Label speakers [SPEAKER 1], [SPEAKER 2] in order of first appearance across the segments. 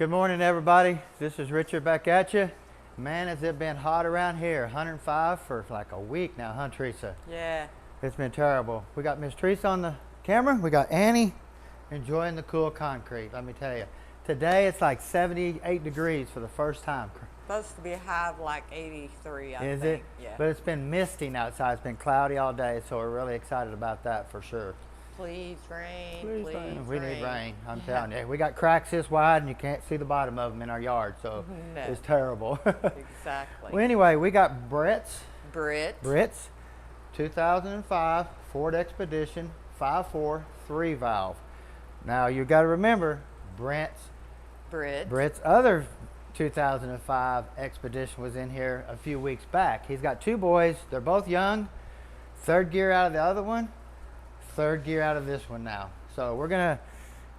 [SPEAKER 1] Good morning, everybody. This is Richard back at you. Man, has it been hot around here. 105 for like a week now, huh, Teresa?
[SPEAKER 2] Yeah.
[SPEAKER 1] It's been terrible. We got Miss Teresa on the camera. We got Annie enjoying the cool concrete. Let me tell you. Today it's like 78 degrees for the first time.
[SPEAKER 2] Supposed to be a high of like 83, I think.
[SPEAKER 1] Is it?
[SPEAKER 2] Yeah.
[SPEAKER 1] But it's been misting outside. It's been cloudy all day, so we're really excited about that for sure.
[SPEAKER 2] Please rain. Please rain.
[SPEAKER 1] We need rain. I'm telling you. We got cracks this wide, and you can't see the bottom of them in our yard, so
[SPEAKER 2] No.
[SPEAKER 1] it's terrible.
[SPEAKER 2] Exactly.
[SPEAKER 1] Well, anyway, we got Brett's 2005 Ford Expedition 5.4 3-valve. Now you got to remember, Brett's other 2005 Expedition was in here a few weeks back. He's got two boys. They're both young. Third gear out of the other one. Third gear out of this one now. So we're going to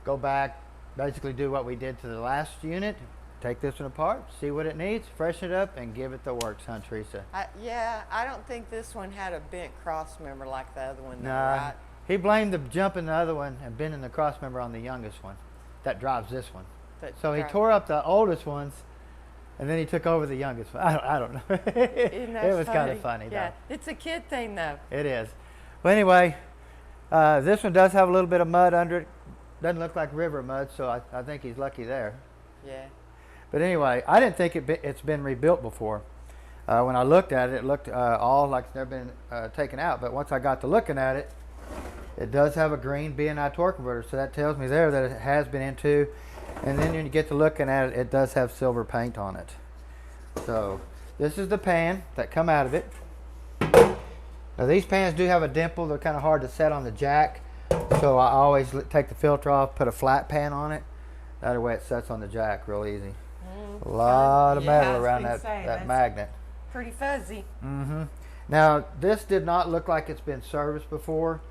[SPEAKER 1] go back, basically do what we did to the last unit. Take this one apart, see what it needs, freshen it up, and give it the works, huh, Teresa?
[SPEAKER 2] Yeah, I don't think this one had a bent cross member like the other one, though,
[SPEAKER 1] Nah,
[SPEAKER 2] right?
[SPEAKER 1] he blamed the jump in the other one and bending the cross member on the youngest one that drives this one. So he tore up the oldest ones, and then he took over the youngest one. I don't know. It was kind of funny,
[SPEAKER 2] yeah.
[SPEAKER 1] though.
[SPEAKER 2] It's a kid thing, though.
[SPEAKER 1] It is. Well, anyway, this one does have a little bit of mud under it. Doesn't look like river mud, so I think he's lucky there.
[SPEAKER 2] Yeah.
[SPEAKER 1] But anyway, I didn't think it's been rebuilt before. When I looked at it, it looked all like it's never been taken out. But once I got to looking at it, it does have a green BNI torque converter. So that tells me there that it has been into. And then when you get to looking at it, it does have silver paint on it. So this is the pan that come out of it. Now these pans do have a dimple. They're kind of hard to set on the jack. So I always take the filter off, put a flat pan on it. That way it sets on the jack real easy. A lot of metal around that magnet.
[SPEAKER 2] Pretty fuzzy.
[SPEAKER 1] Now this did not look like it's been serviced before.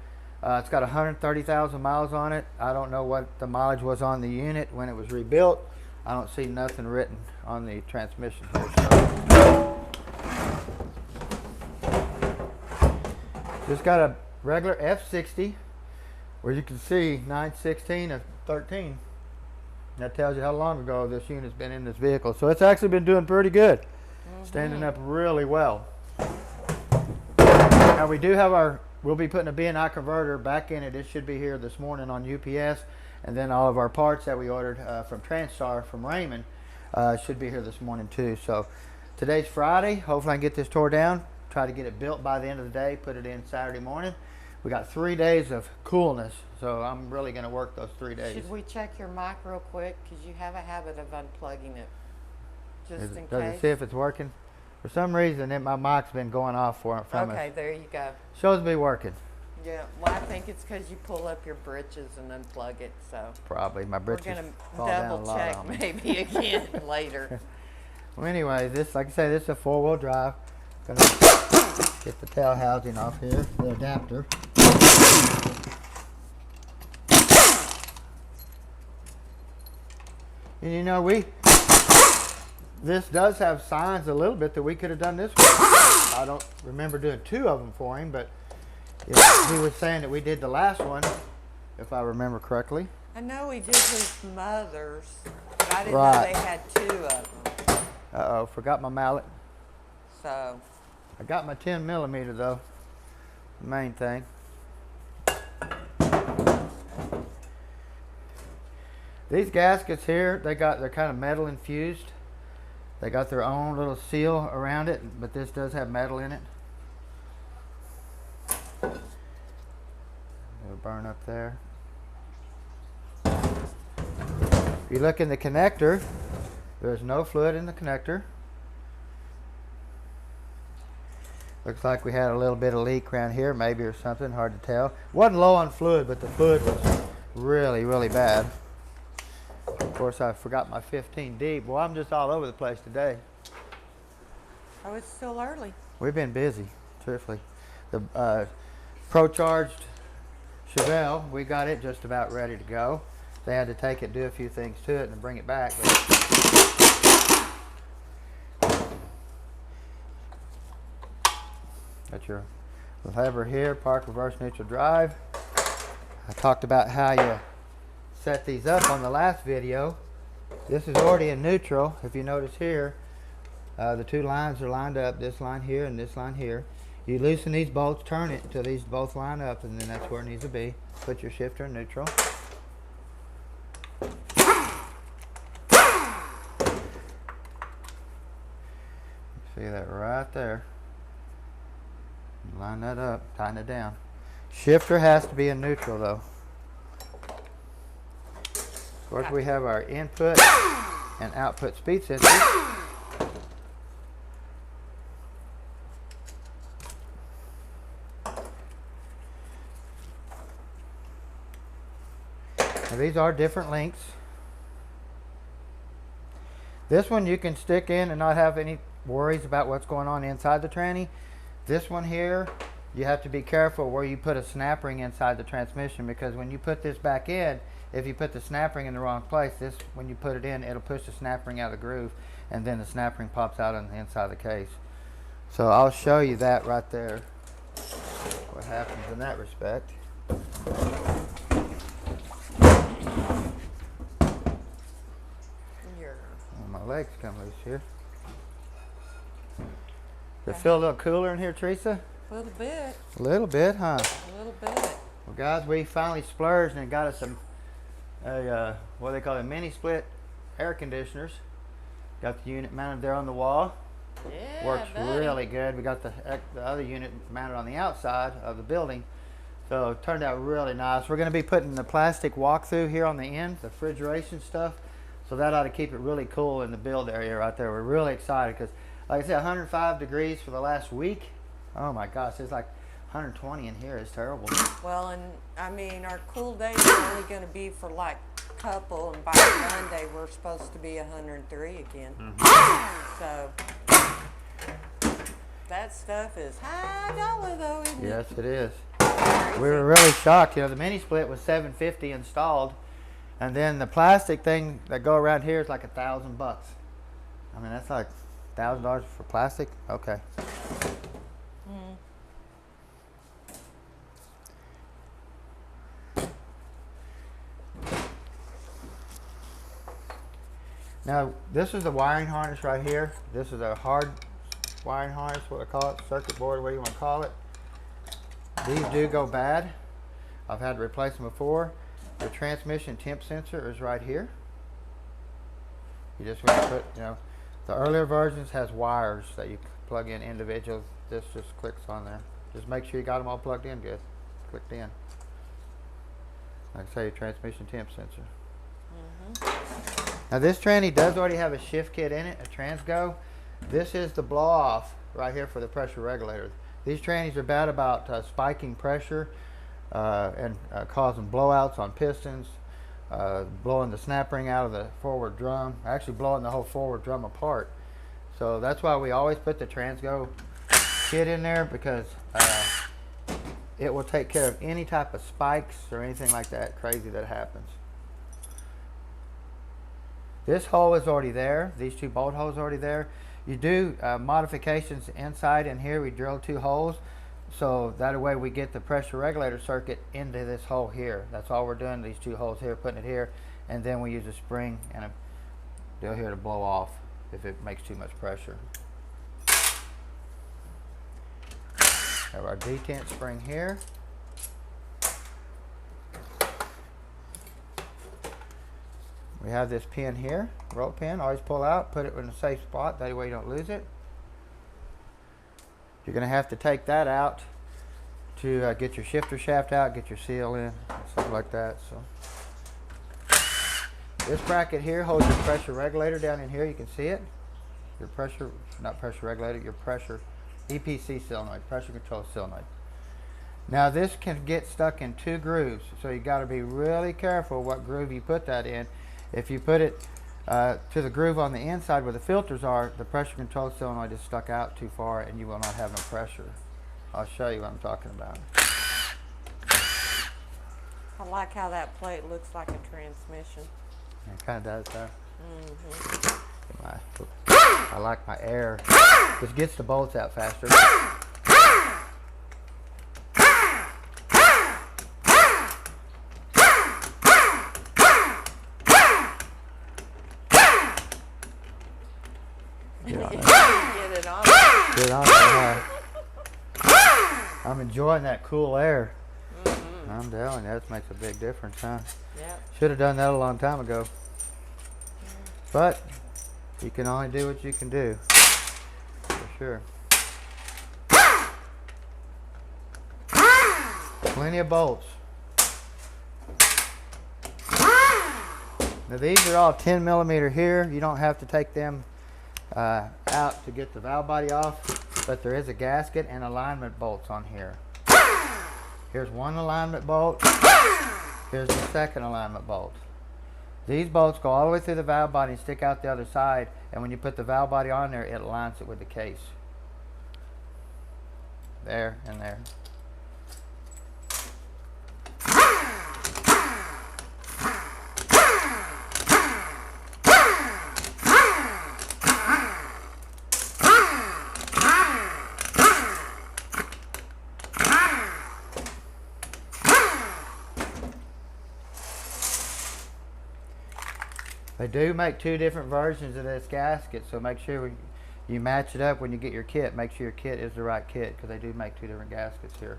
[SPEAKER 1] It's got 130,000 miles on it. I don't know what the mileage was on the unit when it was rebuilt. I don't see nothing written on the transmission here. Just got a regular F60 where you can see 9/16 of 13. That tells you how long ago this unit's been in this vehicle. So it's actually been doing pretty good. Standing up really well. Now we do have we'll be putting a BNI converter back in it. It should be here this morning on UPS. And then all of our parts that we ordered from Transtar from Raymond should be here this morning too. So today's Friday. Hopefully I can get this tore down. Try to get it built by the end of the day. Put it in Saturday morning. We got 3 days of coolness. So I'm really going to work those 3 days.
[SPEAKER 2] Should we check your mic real quick? Because you have a habit of unplugging it. Just in case.
[SPEAKER 1] Does it see if it's working? For some reason, my mic's been going off from us.
[SPEAKER 2] Okay, there you go.
[SPEAKER 1] Shows me working.
[SPEAKER 2] Yeah, well, I think it's because you pull up your britches and unplug it, so.
[SPEAKER 1] Probably. My britches
[SPEAKER 2] we're going to
[SPEAKER 1] fall down a
[SPEAKER 2] double
[SPEAKER 1] lot
[SPEAKER 2] check
[SPEAKER 1] on me.
[SPEAKER 2] maybe again later.
[SPEAKER 1] Well, anyway, this, like I say, this is a 4-wheel drive. Gonna get the tail housing off here, the adapter. And you know, this does have signs a little bit that we could have done this one. I don't remember doing 2 of them for him, but he was saying that we did the last one, if I remember correctly.
[SPEAKER 2] I know we did his mother's, but I didn't know they had 2 of them.
[SPEAKER 1] Uh-oh, forgot my mallet.
[SPEAKER 2] So.
[SPEAKER 1] I got my 10 millimeter though, the main thing. These gaskets here, they're kind of metal infused. They got their own little seal around it, but this does have metal in it. It'll burn up there. If you look in the connector, there's no fluid in the connector. Looks like we had a little bit of leak around here, maybe, or something, hard to tell. Wasn't low on fluid, but the fluid was really, really bad. Of course, I forgot my 15 deep. Well, I'm just all over the place today.
[SPEAKER 2] Oh, it's still early.
[SPEAKER 1] We've been busy, truthfully. The Pro-Charged Chevelle, we got it just about ready to go. They had to take it, do a few things to it, and bring it back. Got your lever here, park, reverse, neutral, drive. I talked about how you set these up on the last video. This is already in neutral. If you notice here, the two lines are lined up, this line here and this line here. You loosen these bolts, turn it until these both line up, and then that's where it needs to be. Put your shifter in neutral. See that right there. Line that up, tighten it down. Shifter has to be in neutral though. Of course, we have our input and output speed sensors. Now, these are different lengths. This one you can stick in and not have any worries about what's going on inside the tranny. This one here, you have to be careful where you put a snap ring inside the transmission, because when you put this back in, if you put the snap ring in the wrong place, this, when you put it in, it'll push the snap ring out of the groove, and then the snap ring pops out on the inside of the case. So I'll show you that right there, what happens in that respect. My legs come loose here. Does it feel a little cooler in here, Teresa?
[SPEAKER 2] A little bit.
[SPEAKER 1] A little bit, huh?
[SPEAKER 2] A little bit.
[SPEAKER 1] Well, guys, we finally splurged and got us some, what they call it, mini split air conditioners. Got the unit mounted there on the wall.
[SPEAKER 2] Yeah,
[SPEAKER 1] Works
[SPEAKER 2] buddy.
[SPEAKER 1] really good. We got the other unit mounted on the outside of the building. So it turned out really nice. We're going to be putting the plastic walk-through here on the end, the refrigeration stuff. So that ought to keep it really cool in the build area right there. We're really excited because, like I said, 105 degrees for the last week. Oh my gosh, it's like 120 in here. It's terrible.
[SPEAKER 2] Well, and I mean, our cool days are only going to be for like a couple, and by Monday we're supposed to be 103 again. So that stuff is high dollar though, isn't it?
[SPEAKER 1] Yes, it is.
[SPEAKER 2] Crazy.
[SPEAKER 1] We were really shocked. You know, the mini split was $750 installed. And then the plastic thing that go around here is like $1,000. I mean, that's like $1,000 for plastic. Okay. Now, this is the wiring harness right here. This is a hard wiring harness, what I call it, circuit board, whatever you want to call it. These do go bad. I've had to replace them before. The transmission temp sensor is right here. You just want to put, you know, the earlier versions has wires that you plug in individual. This just clicks on there. Just make sure you got them all plugged in good. Clicked in. Like I say, transmission temp sensor. Now this tranny does already have a shift kit in it, a transgo. This is the blow off right here for the pressure regulator. These trannies are bad about spiking pressure and causing blowouts on pistons, blowing the snap ring out of the forward drum, actually blowing the whole forward drum apart. So that's why we always put the transgo kit in there, because it will take care of any type of spikes or anything like that crazy that happens. This hole is already there. These two bolt holes are already there. You do modifications inside in here. We drill 2 holes, so that way we get the pressure regulator circuit into this hole here. That's all we're doing, these 2 holes here, putting it here, and then we use a spring and a deal here to blow off if it makes too much pressure. Have our detent spring here. We have this pin here, rope pin, always pull out, put it in a safe spot, that way you don't lose it. You're going to have to take that out to get your shifter shaft out, get your seal in, and stuff like that. So this bracket here holds your pressure regulator down in here, you can see it. Your pressure, not pressure regulator, your pressure EPC solenoid, pressure control solenoid. Now this can get stuck in 2 grooves, so you got to be really careful what groove you put that in. If you put it to the groove on the inside where the filters are, the pressure control solenoid is stuck out too far and you will not have no pressure. I'll show you what I'm talking about.
[SPEAKER 2] I like how that plate looks like a transmission.
[SPEAKER 1] It kind of does, huh? I like my air. This gets the bolts out faster. Get on there.
[SPEAKER 2] Get it on.
[SPEAKER 1] Get on there. I'm enjoying that cool air. I'm telling you, that makes a big difference, huh?
[SPEAKER 2] Yep.
[SPEAKER 1] Should have done that a long time ago. But you can only do what you can do. For sure. Plenty of bolts. Now these are all 10 millimeter here. You don't have to take them out to get the valve body off, but there is a gasket and alignment bolts on here. Here's one alignment bolt. Here's the second alignment bolt. These bolts go all the way through the valve body and stick out the other side, and when you put the valve body on there, it aligns it with the case. There and there. They do make two different versions of this gasket, so make sure you match it up when you get your kit. Make sure your kit is the right kit, because they do make two different gaskets here.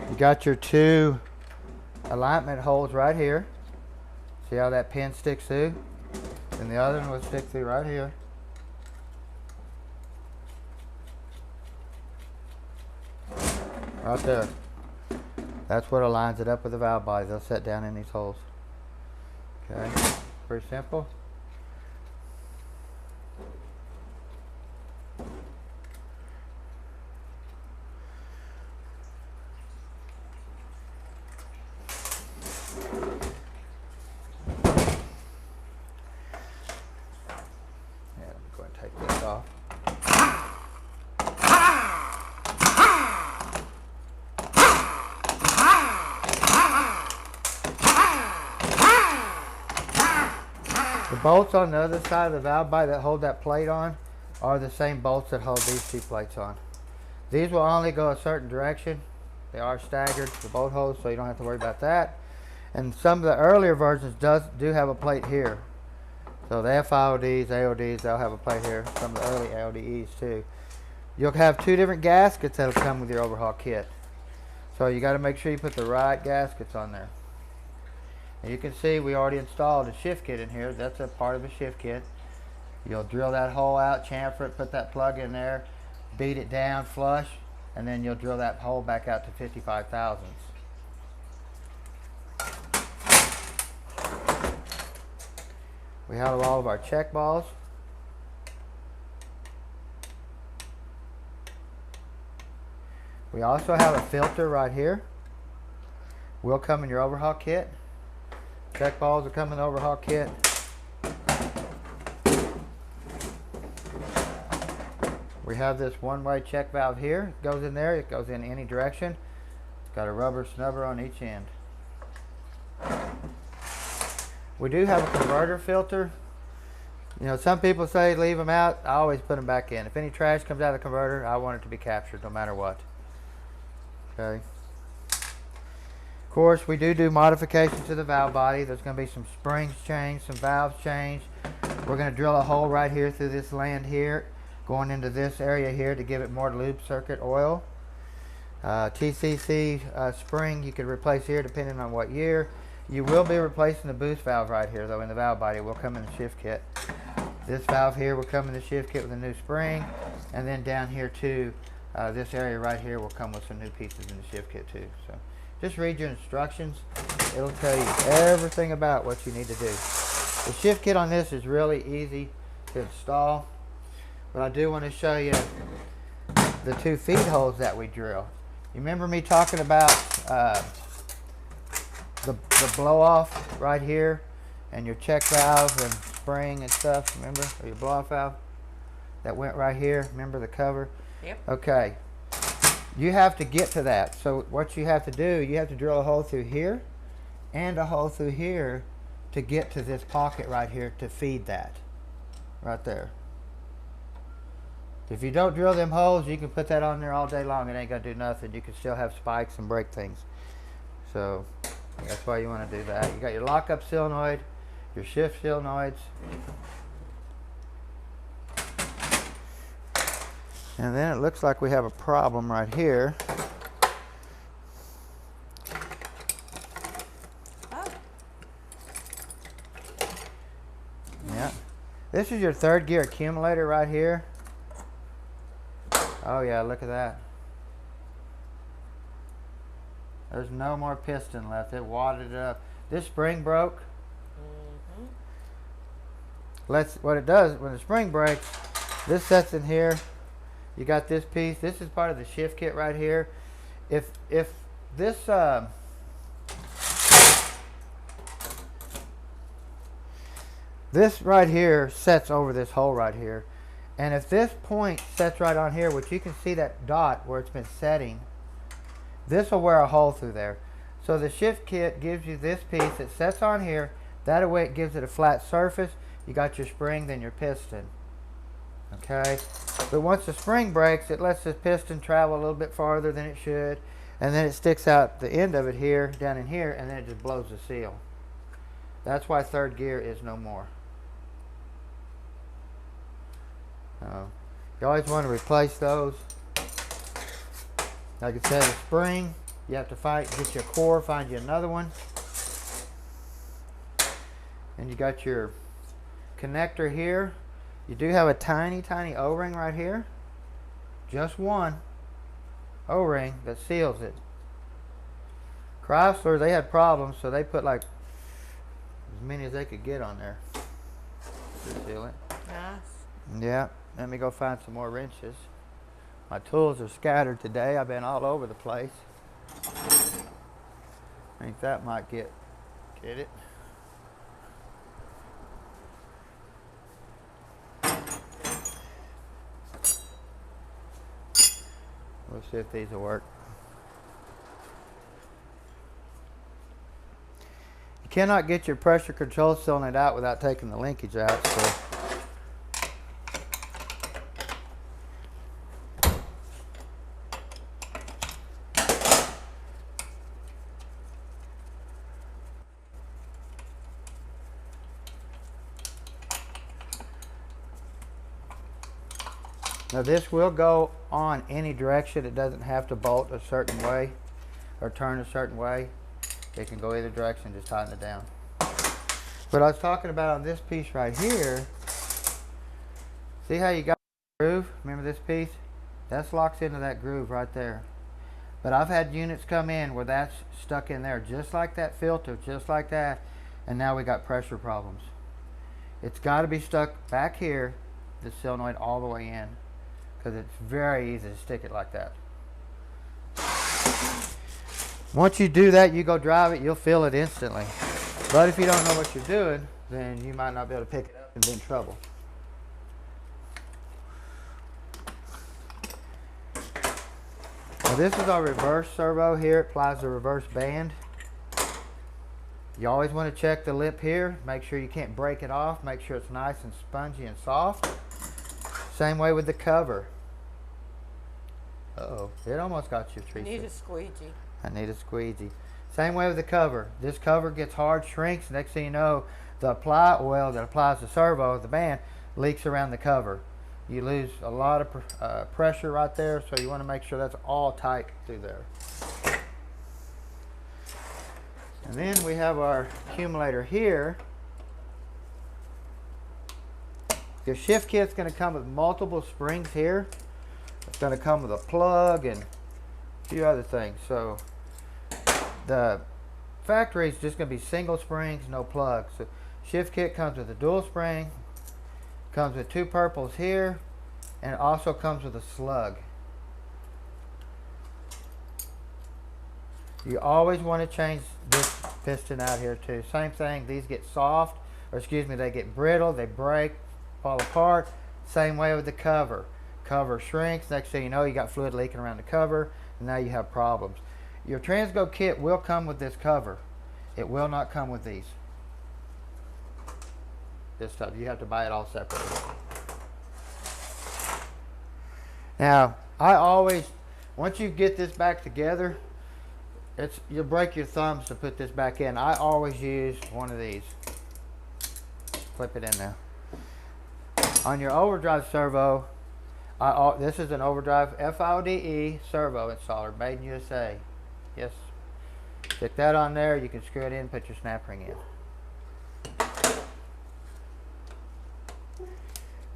[SPEAKER 1] You got your two alignment holes right here. See how that pin sticks through? And the other one will stick through right here. Right there. That's what aligns it up with the valve body. They'll set down in these holes. Okay, pretty simple. Yeah, I'm going to take this off. The bolts on the other side of the valve body that hold that plate on are the same bolts that hold these two plates on. These will only go a certain direction. They are staggered, the bolt holes, so you don't have to worry about that. And some of the earlier versions do have a plate here. So the FIODs, AODs, they'll have a plate here. Some of the early AODEs too. You'll have two different gaskets that'll come with your overhaul kit. So you got to make sure you put the right gaskets on there. And you can see we already installed a shift kit in here. That's a part of a shift kit. You'll drill that hole out, chamfer it, put that plug in there, beat it down flush, and then you'll drill that hole back out to 55 thousandths. We have all of our check balls. We also have a filter right here. Will come in your overhaul kit. Check balls will come in the overhaul kit. We have this one-way check valve here. It goes in there. It goes in any direction. It's got a rubber snubber on each end. We do have a converter filter. You know, some people say leave them out. I always put them back in. If any trash comes out of the converter, I want it to be captured no matter what. Okay. Of course, we do modifications to the valve body. There's going to be some springs changed, some valves changed. We're going to drill a hole right here through this land here, going into this area here to give it more lube circuit oil. TCC spring you could replace here depending on what year. You will be replacing the boost valve right here though in the valve body. It will come in the shift kit. This valve here will come in the shift kit with a new spring, and then down here too, this area right here will come with some new pieces in the shift kit too. So just read your instructions. It'll tell you everything about what you need to do. The shift kit on this is really easy to install, but I do want to show you the two feed holes that we drill. You remember me talking about the blow off right here and your check valve and spring and stuff, remember? Or your blow off valve that went right here, remember the cover?
[SPEAKER 2] Yep.
[SPEAKER 1] Okay. You have to get to that. So what you have to do, you have to drill a hole through here and a hole through here to get to this pocket right here to feed that. Right there. If you don't drill them holes, you can put that on there all day long. It ain't gonna do nothing. You can still have spikes and break things. So that's why you want to do that. You got your lockup solenoid, your shift solenoids. And then it looks like we have a problem right here.
[SPEAKER 2] Oh.
[SPEAKER 1] Yeah. This is your third gear accumulator right here. Oh yeah, look at that. There's no more piston left. It wadded it up. This spring broke. What it does, when the spring breaks, this sets in here. You got this piece. This is part of the shift kit right here. If this this right here sets over this hole right here, and if this point sets right on here, which you can see that dot where it's been setting, this will wear a hole through there. So the shift kit gives you this piece that sets on here. That way it gives it a flat surface. You got your spring, then your piston. Okay, but once the spring breaks, it lets the piston travel a little bit farther than it should, and then it sticks out the end of it here, down in here, and then it just blows the seal. That's why third gear is no more. You always want to replace those. Like I said, a spring, you have to get your core, find you another one. And you got your connector here. You do have a tiny, tiny O-ring right here. Just one O-ring that seals it. Chrysler, they had problems, so they put like as many as they could get on there to seal it.
[SPEAKER 2] Nice.
[SPEAKER 1] Yeah, let me go find some more wrenches. My tools are scattered today. I've been all over the place. I think that might get it. We'll see if these will work. You cannot get your pressure control solenoid out without taking the linkage out. So now this will go on any direction. It doesn't have to bolt a certain way or turn a certain way. It can go either direction, just tighten it down. But I was talking about on this piece right here, see how you got the groove? Remember this piece? That's locks into that groove right there. But I've had units come in where that's stuck in there just like that filter, just like that, and now we got pressure problems. It's got to be stuck back here, the solenoid all the way in, because it's very easy to stick it like that. Once you do that, you go drive it, you'll feel it instantly. But if you don't know what you're doing, then you might not be able to pick it up and be in trouble. Now this is our reverse servo here. It applies the reverse band. You always want to check the lip here. Make sure you can't break it off. Make sure it's nice and spongy and soft. Same way with the cover. Uh-oh, it almost got you, Teresa.
[SPEAKER 2] Need a squeegee.
[SPEAKER 1] I need a squeegee. Same way with the cover. This cover gets hard, shrinks. Next thing you know, the apply oil that applies the servo, the band, leaks around the cover. You lose a lot of pressure right there, so you want to make sure that's all tight through there. And then we have our accumulator here. Your shift kit's going to come with multiple springs here. It's going to come with a plug and a few other things. So the factory is just going to be single springs, no plugs. So shift kit comes with a dual spring, comes with two purples here, and it also comes with a slug. You always want to change this piston out here too. Same thing, these get soft, or excuse me, they get brittle, they break, fall apart. Same way with the cover. Cover shrinks, next thing you know you got fluid leaking around the cover, and now you have problems. Your Transgo kit will come with this cover. It will not come with these. This stuff, you have to buy it all separately. Now, I always, once you get this back together, you'll break your thumbs to put this back in. I always use one of these. Flip it in there. On your overdrive servo, this is an overdrive FIODE servo installer, made in USA. Yes. Stick that on there. You can screw it in, put your snap ring in.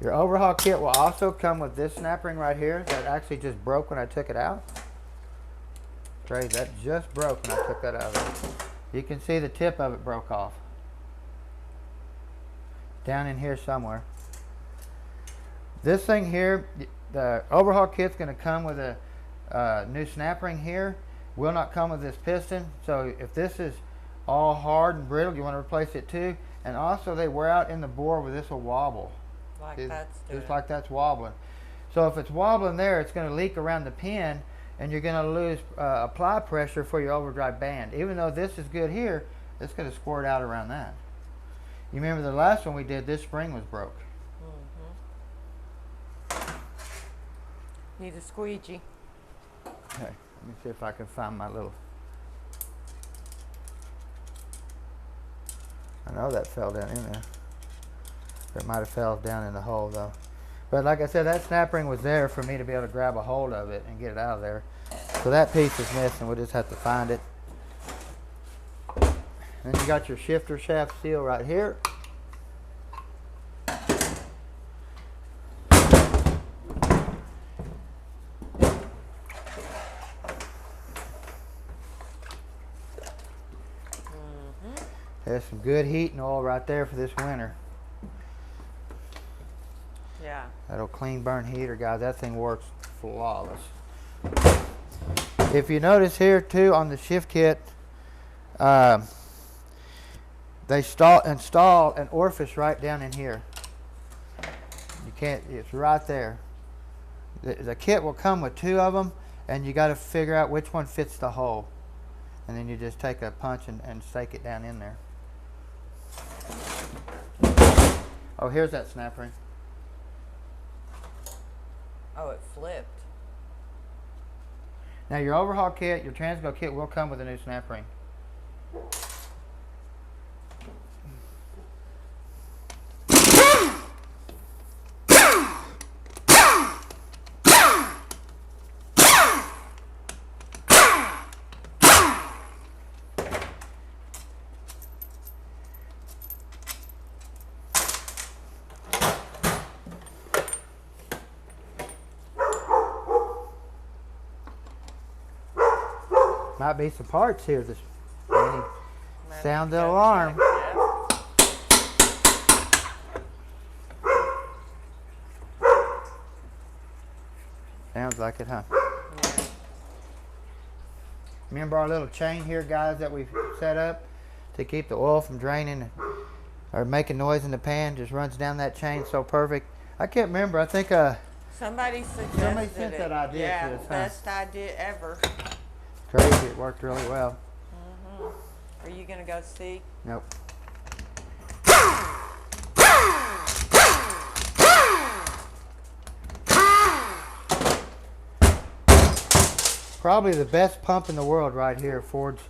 [SPEAKER 1] Your overhaul kit will also come with this snap ring right here that actually just broke when I took it out. Crazy, that just broke when I took that out of it. You can see the tip of it broke off. Down in here somewhere. This thing here, the overhaul kit's going to come with a new snap ring here. Will not come with this piston. So if this is all hard and brittle, you want to replace it too. And also they wear out in the bore where this will wobble.
[SPEAKER 2] Like
[SPEAKER 1] See,
[SPEAKER 2] that's doing.
[SPEAKER 1] just like that's wobbling. So if it's wobbling there, it's going to leak around the pin, and you're going to lose apply pressure for your overdrive band. Even though this is good here, it's going to squirt out around that. You remember the last one we did, this spring was broke.
[SPEAKER 2] Need a squeegee.
[SPEAKER 1] Okay, let me see if I can find my little... I know that fell down in there. It might have fell down in the hole though. But like I said, that snap ring was there for me to be able to grab a hold of it and get it out of there. So that piece is missing. We'll just have to find it. Then you got your shifter shaft seal right here. There's some good heating oil right there for this winter.
[SPEAKER 2] Yeah.
[SPEAKER 1] That'll clean burn heater, guys. That thing works flawless. If you notice here too on the shift kit, they install an orifice right down in here. You can't, it's right there. The kit will come with two of them, and you got to figure out which one fits the hole. And then you just take a punch and stake it down in there. Oh, here's that snap ring.
[SPEAKER 2] Oh, it flipped.
[SPEAKER 1] Now your overhaul kit, your transgo kit will come with a new snap ring. Might be some parts here. This sound the alarm. Sounds like it, huh?
[SPEAKER 2] Yeah.
[SPEAKER 1] Remember our little chain here, guys, that we set up to keep the oil from draining or making noise in the pan? Just runs down that chain so perfect. I can't remember. I think
[SPEAKER 2] Somebody suggested
[SPEAKER 1] sent
[SPEAKER 2] it.
[SPEAKER 1] that idea
[SPEAKER 2] yeah,
[SPEAKER 1] to us, huh?
[SPEAKER 2] best idea ever.
[SPEAKER 1] Crazy. It worked really well.
[SPEAKER 2] Are you gonna go see?
[SPEAKER 1] Nope. Probably the best pump in the world right here. Ford's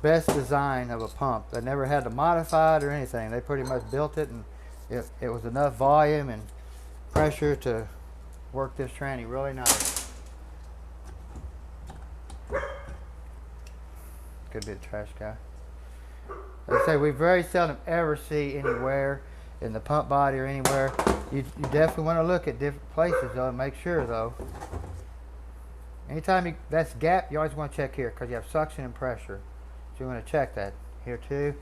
[SPEAKER 1] best design of a pump. They never had to modify it or anything. They pretty much built it, and it was enough volume and pressure to work this tranny really nice. Could be the trash guy. Like I say, we very seldom ever see any wear in the pump body or anywhere. You definitely want to look at different places though and make sure though. Anytime that's gap, you always want to check here because you have suction and pressure. So you want to check that here too.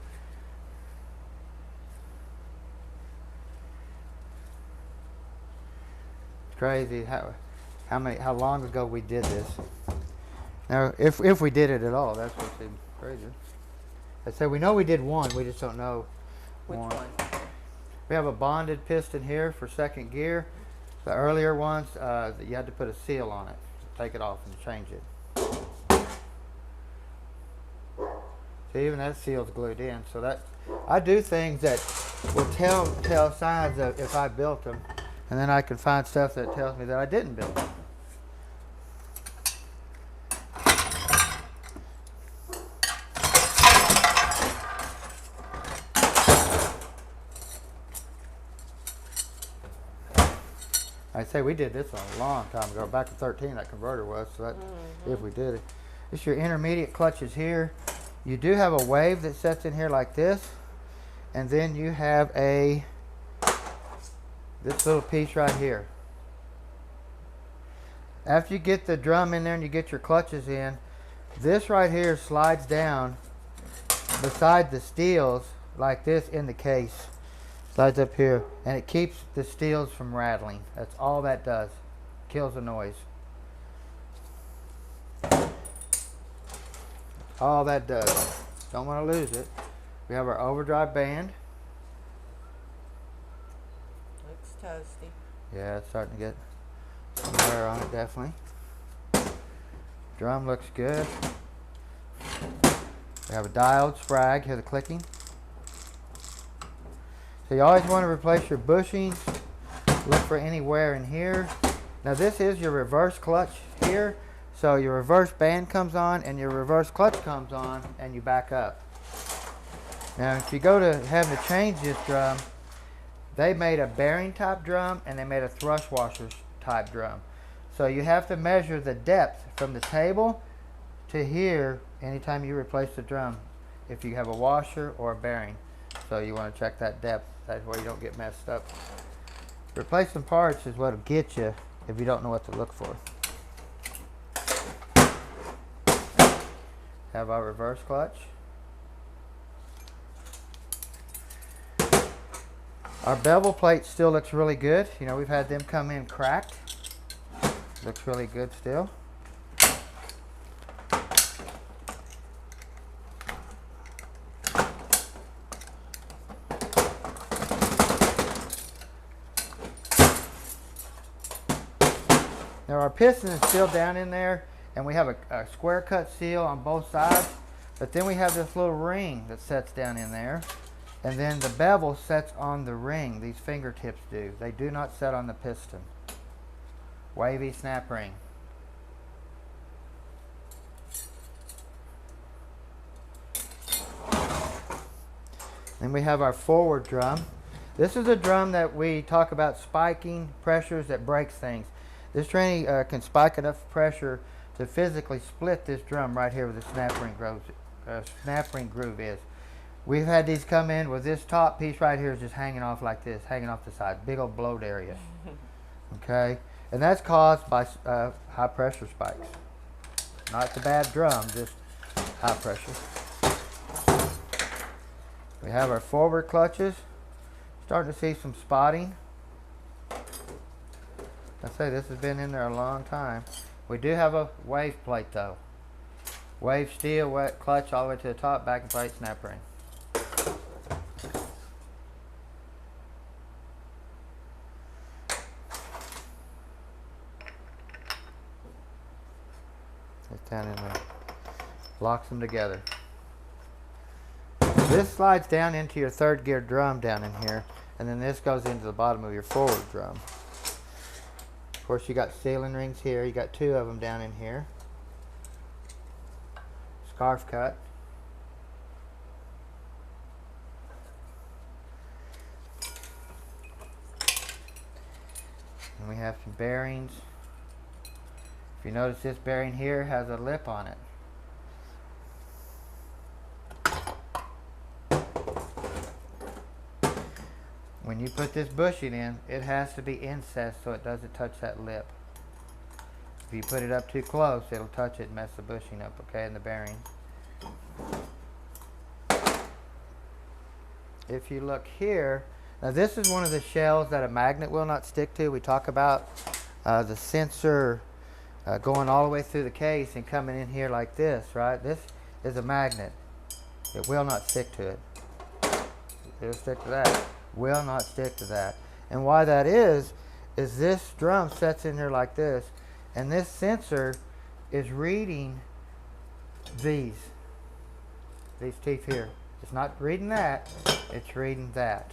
[SPEAKER 1] It's crazy how long ago we did this. Now, if we did it at all, that's what's even crazier. I said we know we did one, we just don't know
[SPEAKER 2] Which one?
[SPEAKER 1] We have a bonded piston here for second gear. The earlier ones, you had to put a seal on it, take it off and change it. See, even that seal's glued in. So that I do things that will tell signs of if I built them, and then I can find stuff that tells me that I didn't build them. I say we did this a long time ago, back in 13 that converter was, so that if we did it. This your intermediate clutches here. You do have a wave that sets in here like this, and then you have this little piece right here. After you get the drum in there and you get your clutches in, this right here slides down beside the steels like this in the case. Slides up here, and it keeps the steels from rattling. That's all that does. Kills the noise. All that does. Don't want to lose it. We have our overdrive band.
[SPEAKER 2] Looks toasty.
[SPEAKER 1] Yeah, it's starting to get some wear on it, definitely. Drum looks good. We have a diode sprag. Hear the clicking? So you always want to replace your bushings. Look for any wear in here. Now this is your reverse clutch here. So your reverse band comes on and your reverse clutch comes on and you back up. Now if you go to having to change this drum, they made a bearing type drum and they made a thrust washer type drum. So you have to measure the depth from the table to here anytime you replace the drum, if you have a washer or a bearing. So you want to check that depth. That way you don't get messed up. Replacing parts is what'll get you if you don't know what to look for. Have our reverse clutch. Our bevel plate still looks really good. You know, we've had them come in cracked. Looks really good still. Now our piston is still down in there, and we have a square cut seal on both sides, but then we have this little ring that sets down in there, and then the bevel sets on the ring. These fingertips do. They do not set on the piston. Wavy snap ring. Then we have our forward drum. This is a drum that we talk about spiking pressures that breaks things. This tranny can spike enough pressure to physically split this drum right here where the snap ring groove is. We've had these come in with this top piece right here is just hanging off like this, hanging off the side. Big old bloat area. Okay? And that's caused by high pressure spikes. Not the bad drum, just high pressure. We have our forward clutches. Starting to see some spotting. I say this has been in there a long time. We do have a wave plate though. Wave steel, wet clutch all the way to the top, backing plate, snap ring. It's down in there. Locks them together. This slides down into your third gear drum down in here, and then this goes into the bottom of your forward drum. Of course, you got sealing rings here. You got two of them down in here. Scarf cut. And we have some bearings. If you notice, this bearing here has a lip on it. When you put this bushing in, it has to be incensed so it doesn't touch that lip. If you put it up too close, it'll touch it and mess the bushing up, okay, and the bearing. If you look here, now this is one of the shells that a magnet will not stick to. We talk about the sensor going all the way through the case and coming in here like this, right? This is a magnet. It will not stick to it. It'll stick to that. Will not stick to that. And why that is this drum sets in here like this, and this sensor is reading these teeth here. It's not reading that, it's reading that.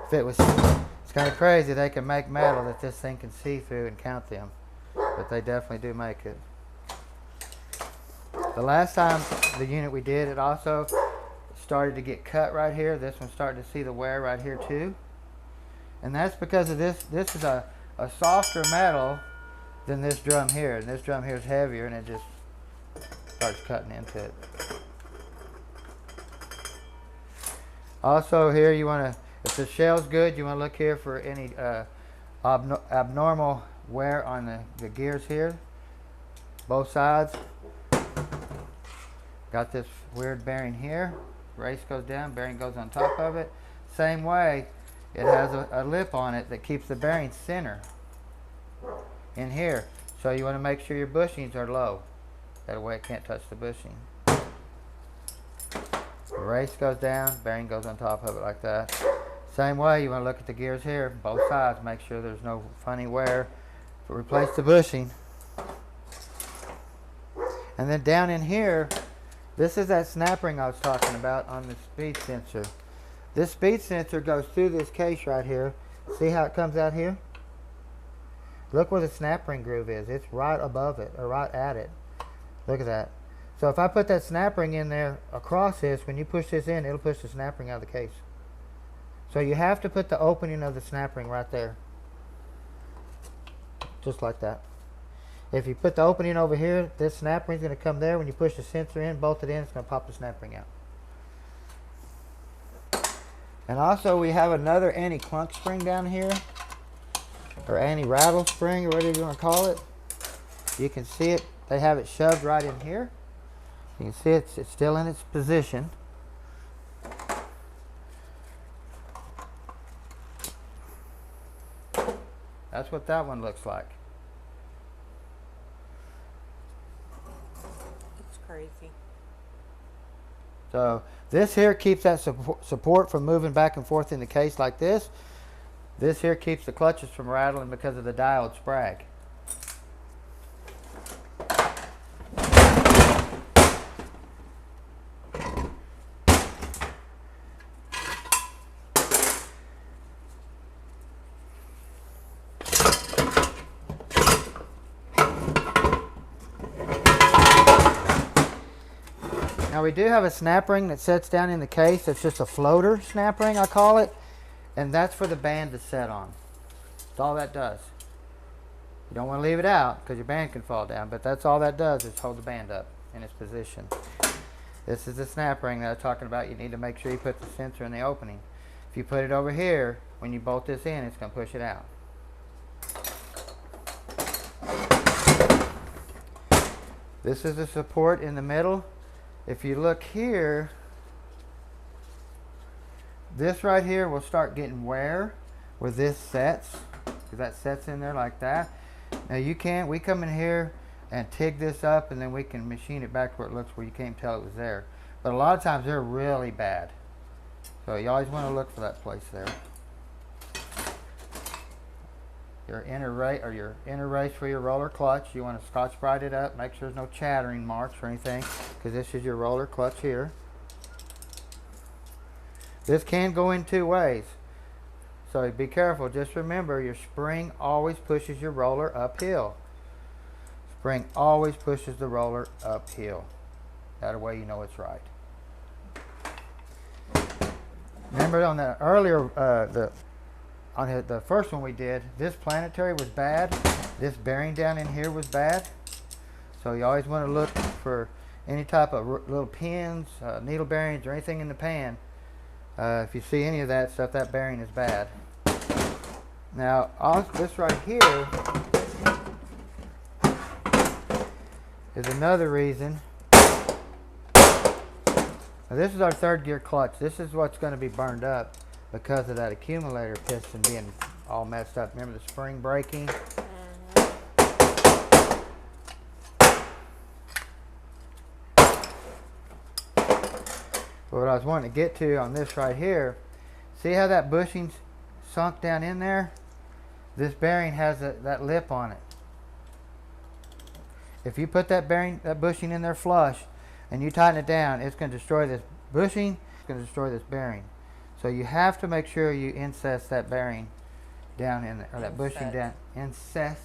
[SPEAKER 1] If it was, it's kind of crazy they can make metal that this thing can see through and count them, but they definitely do make it. The last time the unit we did, it also started to get cut right here. This one's starting to see the wear right here too. And that's because of this. This is a softer metal than this drum here. And this drum here is heavier, and it just starts cutting into it. Also here you want to, if the shell's good, you want to look here for any abnormal wear on the gears here. Both sides. Got this weird bearing here. Race goes down, bearing goes on top of it. Same way, it has a lip on it that keeps the bearing center in here. So you want to make sure your bushings are low. That way it can't touch the bushing. The race goes down, bearing goes on top of it like that. Same way, you want to look at the gears here, both sides, make sure there's no funny wear. Replace the bushing. And then down in here, this is that snap ring I was talking about on the speed sensor. This speed sensor goes through this case right here. See how it comes out here? Look where the snap ring groove is. It's right above it, or right at it. Look at that. So if I put that snap ring in there across this, when you push this in, it'll push the snap ring out of the case. So you have to put the opening of the snap ring right there. Just like that. If you put the opening over here, this snap ring's going to come there. When you push the sensor in, bolt it in, it's going to pop the snap ring out. And also we have another anti-clunk spring down here, or anti-rattle spring, or whatever you want to call it. You can see it. They have it shoved right in here. You can see it's still in its position. That's what that one looks like.
[SPEAKER 2] It's crazy.
[SPEAKER 1] So this here keeps that support from moving back and forth in the case like this. This here keeps the clutches from rattling because of the diode sprag. Now we do have a snap ring that sets down in the case. It's just a floater snap ring, I call it. And that's for the band to set on. That's all that does. You don't want to leave it out because your band can fall down, but that's all that does is hold the band up in its position. This is the snap ring that I was talking about. You need to make sure you put the sensor in the opening. If you put it over here, when you bolt this in, it's going to push it out. This is the support in the middle. If you look here, this right here will start getting wear where this sets, because that sets in there like that. Now we come in here and TIG this up, and then we can machine it back where it looks where you can't tell it was there. But a lot of times they're really bad. So you always want to look for that place there. Your inner race for your roller clutch, you want to Scotch-Brite it up, make sure there's no chattering marks or anything, because this is your roller clutch here. This can go in two ways, so be careful. Just remember, your spring always pushes your roller uphill. Spring always pushes the roller uphill. That way you know it's right. Remember on the earlier, the first one we did, this planetary was bad. This bearing down in here was bad. So you always want to look for any type of little pins, needle bearings, or anything in the pan. If you see any of that stuff, that bearing is bad. Now, this right here is another reason. Now, this is our third gear clutch. This is what's going to be burned up because of that accumulator piston being all messed up. Remember the spring breaking? But what I was wanting to get to on this right here, see how that bushing's sunk down in there? This bearing has that lip on it. If you put that bushing in there flush and you tighten it down, it's going to destroy this bushing, it's going to destroy this bearing. So you have to make sure you inset that bearing down in there, or that bushing down. Inset.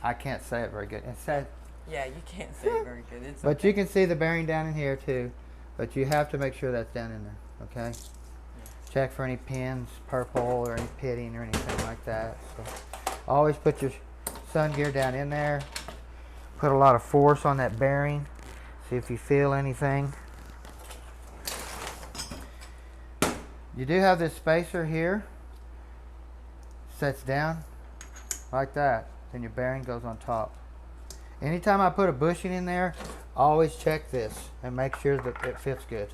[SPEAKER 1] I can't say it very good. Inset.
[SPEAKER 2] Yeah, you can't say it very good. It's
[SPEAKER 1] but
[SPEAKER 2] okay.
[SPEAKER 1] You can see the bearing down in here too. But you have to make sure that's down in there, okay? Check for any pins, purple, or any pitting or anything like that. So always put your sun gear down in there. Put a lot of force on that bearing. See if you feel anything. You do have this spacer here. Sets down like that. Then your bearing goes on top. Anytime I put a bushing in there, always check this and make sure that it fits good.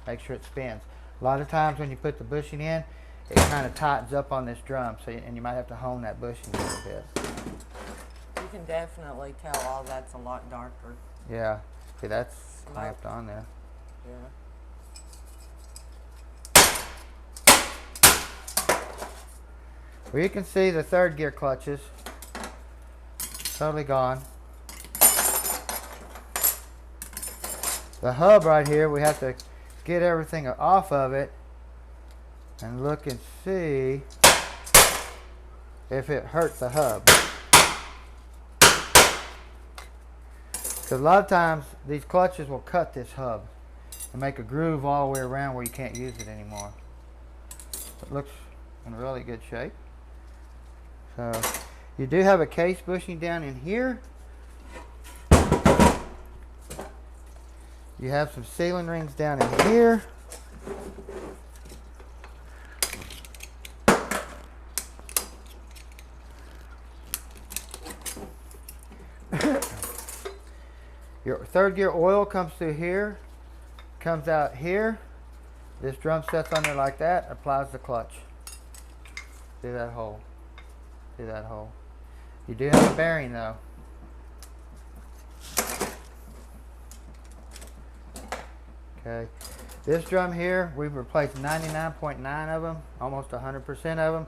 [SPEAKER 1] Make sure it spins. A lot of times when you put the bushing in, it kind of tightens up on this drum, so and you might have to hone that bushing a little bit.
[SPEAKER 2] You can definitely tell all that's a lot darker.
[SPEAKER 1] Yeah, see that's clamped on there.
[SPEAKER 2] Yeah.
[SPEAKER 1] Well, you can see the third gear clutches totally gone. The hub right here, we have to get everything off of it and look and see if it hurt the hub. Because a lot of times these clutches will cut this hub and make a groove all the way around where you can't use it anymore. It looks in really good shape. So you do have a case bushing down in here. You have some sealing rings down in here. Your third gear oil comes through here, comes out here. This drum sets on there like that, applies the clutch. See that hole? See that hole? You do have a bearing though. Okay, this drum here, we've replaced 99.9 of them, almost 100% of them.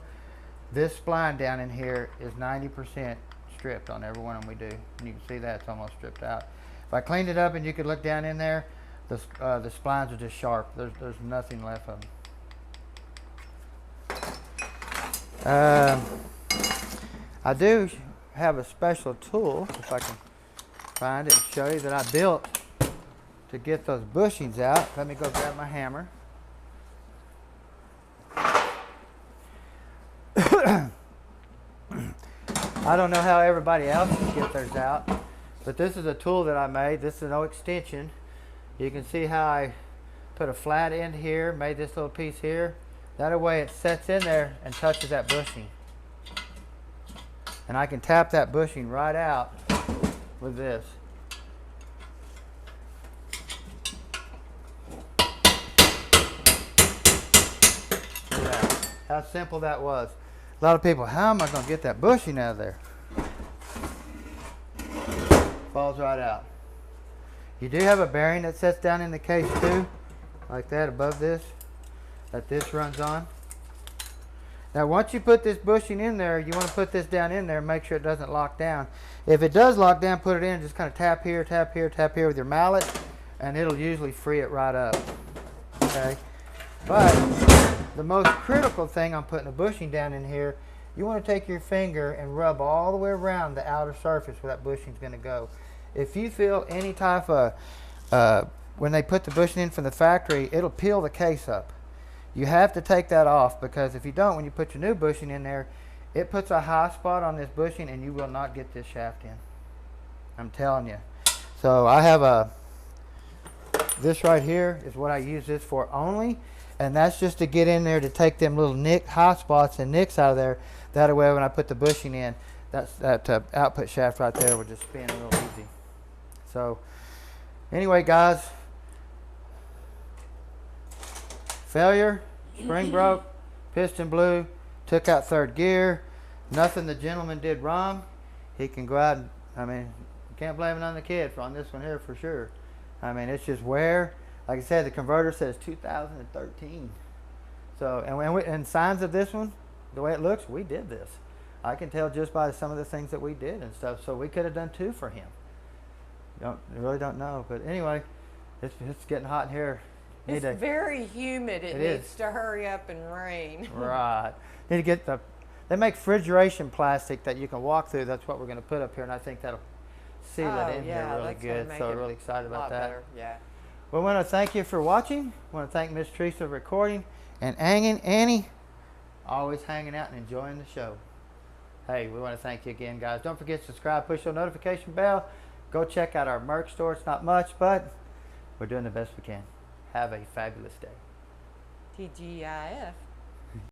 [SPEAKER 1] This spline down in here is 90% stripped on every one of them we do. And you can see that it's almost stripped out. If I cleaned it up and you could look down in there, the splines are just sharp. There's nothing left of them. I do have a special tool, if I can find it and show you, that I built to get those bushings out. Let me go grab my hammer. I don't know how everybody else can get theirs out, but this is a tool that I made. This is no extension. You can see how I put a flat end here, made this little piece here. That way it sets in there and touches that bushing. And I can tap that bushing right out with this. How simple that was. A lot of people, how am I going to get that bushing out of there? Falls right out. You do have a bearing that sets down in the case too, like that above this, that this runs on. Now once you put this bushing in there, you want to put this down in there and make sure it doesn't lock down. If it does lock down, put it in, just kind of tap here, tap here, tap here with your mallet, and it'll usually free it right up. Okay? But the most critical thing on putting a bushing down in here, you want to take your finger and rub all the way around the outer surface where that bushing is going to go. If you feel any type of, when they put the bushing in from the factory, it'll peel the case up. You have to take that off, because if you don't, when you put your new bushing in there, it puts a high spot on this bushing and you will not get this shaft in. I'm telling you. So I have this right here is what I use this for only. And that's just to get in there to take them little high spots and nicks out of there. That way when I put the bushing in, that output shaft right there will just spin real easy. So anyway guys, failure, spring broke, piston blew, took out third gear. Nothing the gentleman did wrong. He can go out and, I mean, you can't blame it on the kid on this one here for sure. I mean, it's just wear. Like I said, the converter says 2013. So, and signs of this one, the way it looks, we did this. I can tell just by some of the things that we did and stuff. So we could have done 2 for him. I really don't know. But anyway, it's getting hot in here.
[SPEAKER 2] It's very humid. It needs to hurry up and rain.
[SPEAKER 1] Right. Need to get they make refrigeration plastic that you can walk through. That's what we're going to put up here. And I think that'll seal it in here really good. So we're really excited about that.
[SPEAKER 2] Better. Yeah.
[SPEAKER 1] We want to thank you for watching. We want to thank Miss Teresa for recording. And Annie, always hanging out and enjoying the show. Hey, we want to thank you again, guys. Don't forget to subscribe, push the notification bell. Go check out our merch store. It's not much, but we're doing the best we can. Have a fabulous day.
[SPEAKER 2] TGIF.